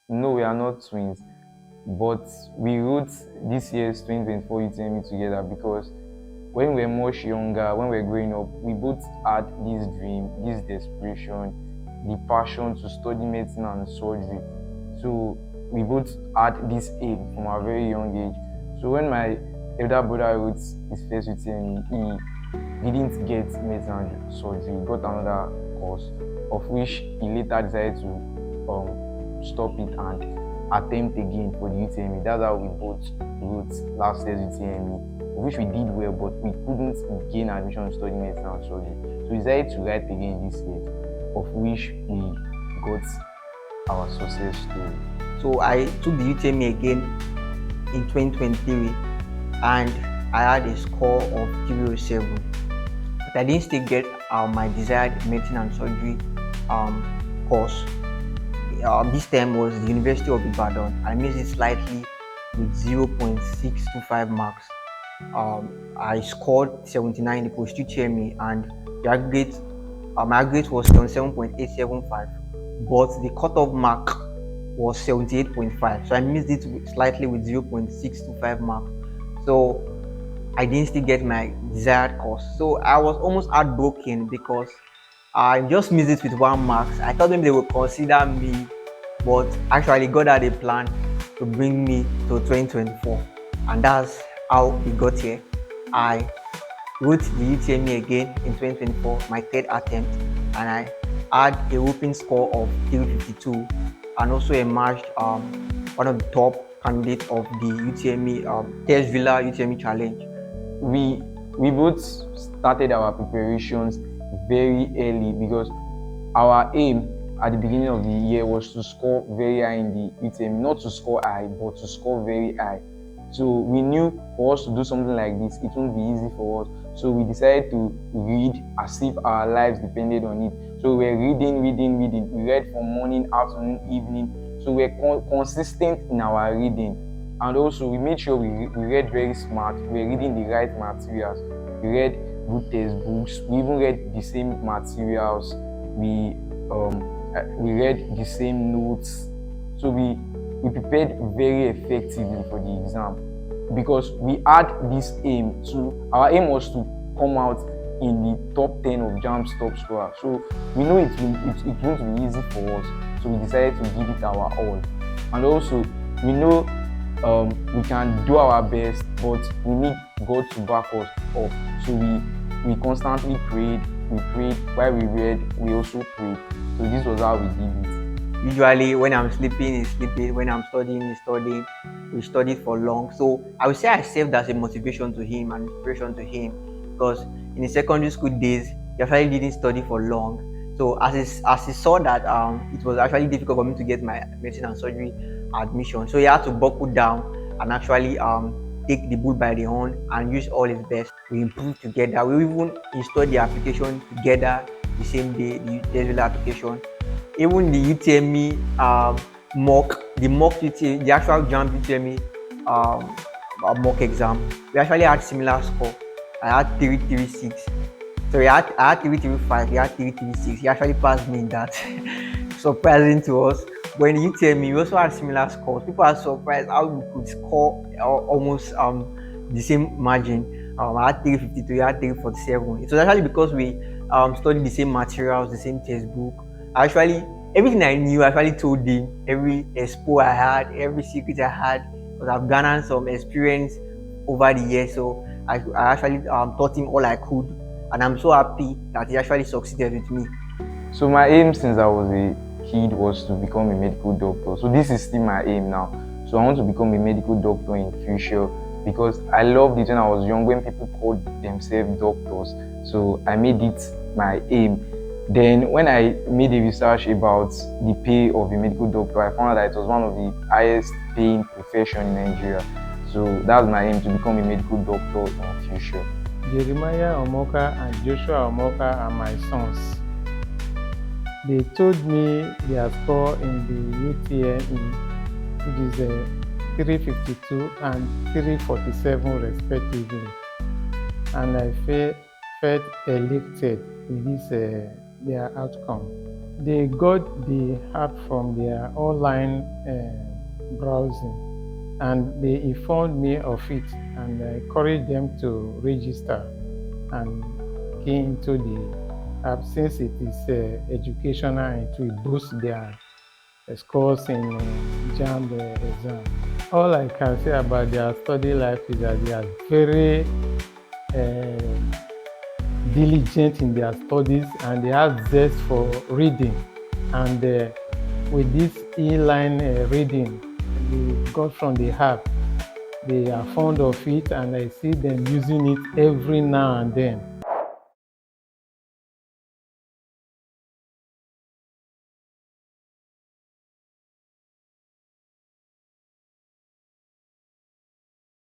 No, we are not twins, but we wrote this year's 2024 UTME together because when we were much younger, when we were growing up, we both had this dream, this desperation, the passion to study medicine and surgery. So we both had this aim from a very young age. So when my elder brother wrote his first UTME, he didn't get medicine and surgery, he got another course, of which he later decided to stop it and attempt again for the UTME. That's how we both wrote last year's UTME, which we did well, but we couldn't gain admission to study medicine and surgery. So we decided to write again this year, of which we got our success story. So I took the UTME again in 2023 and I had a score of 307. But I didn't still get my desired medicine and surgery course. This time was the University of Ibadan. I missed it slightly with 0.625 marks. I scored 79 in the post UTME and the aggregate, my aggregate was 77.875, but the cutoff mark was 78.5. So I missed it slightly with 0.625 marks. So I didn't still get my desired course. So I was almost heartbroken because I just missed it with 1 mark. I thought maybe they would consider me, but actually God had a plan to bring me to 2024, and that's how we got here. I wrote the UTME again in 2024, my third attempt, and I had a whopping score of 352, and also emerged one of the top candidates of the UTME Test Villa UTME Challenge. We both started our preparations very early because our aim at the beginning of the year was to score very high in the UTME, not to score high, but to score very high. So we knew for us to do something like this, it won't be easy for us. So we decided to read as if our lives depended on it. So we were reading. We read from morning, afternoon, evening. So we were consistent in our reading. And also we made sure we read very smart. We were reading the right materials. We read good textbooks. We even read the same materials. We read the same notes. So we prepared very effectively for the exam because we had this aim our aim was to come out in the top 10 of Jamb's top scorer. So we know it won't be easy for us. So we decided to give it our all. And also we know we can do our best, but we need God to back us up. So we constantly prayed. We prayed while we read. We also prayed. So this was how we did it. Usually when I'm sleeping, he's sleeping. When I'm studying, he's studying. We studied for long. So I would say I served as a motivation to him and inspiration to him, because in the secondary school days, he actually didn't study for long. So as he saw that it was actually difficult for me to get my medicine and surgery admission, so he had to buckle down and actually take the bull by the horn and use all his best. We improved together. We even installed the application together the same day, the test application. Even the UTME mock UTME, the actual Jamb UTME mock exam, we actually had similar score. I had 336. So I had 335, he had 336. He actually passed me in that. Surprising to us. But in UTME, we also had similar scores. People are surprised how we could score almost the same margin. I had 352, I had 347. It was actually because we studied the same materials, the same textbook. Actually, everything I knew, I actually told him. Every expo I had, every secret I had, because I've garnered some experience over the years. So I actually taught him all I could, and I'm so happy that he actually succeeded with me. So my aim since I was a kid was to become a medical doctor. So this is still my aim now. So I want to become a medical doctor in future because I loved it when I was young when people called themselves doctors. So I made it my aim. Then when I made a research about the pay of a medical doctor, I found out that it was one of the highest paying profession in Nigeria. So that's my aim, to become a medical doctor in the future. Jeremiah Omoka and Joshua Omoka are my sons. They told me their score in the UTME, which is 352 and 347 respectively. And I felt elated with this their outcome. they got the app from their online browsing, and they informed me of it, and I encouraged them to register and get into the app, since it is educational and it will boost their scores in Jamb exam. All I can say about their study life is that they are very diligent in their studies, and they have zest for reading. And with this e-line reading they got from the app, they are fond of it, and I see them using it every now and then.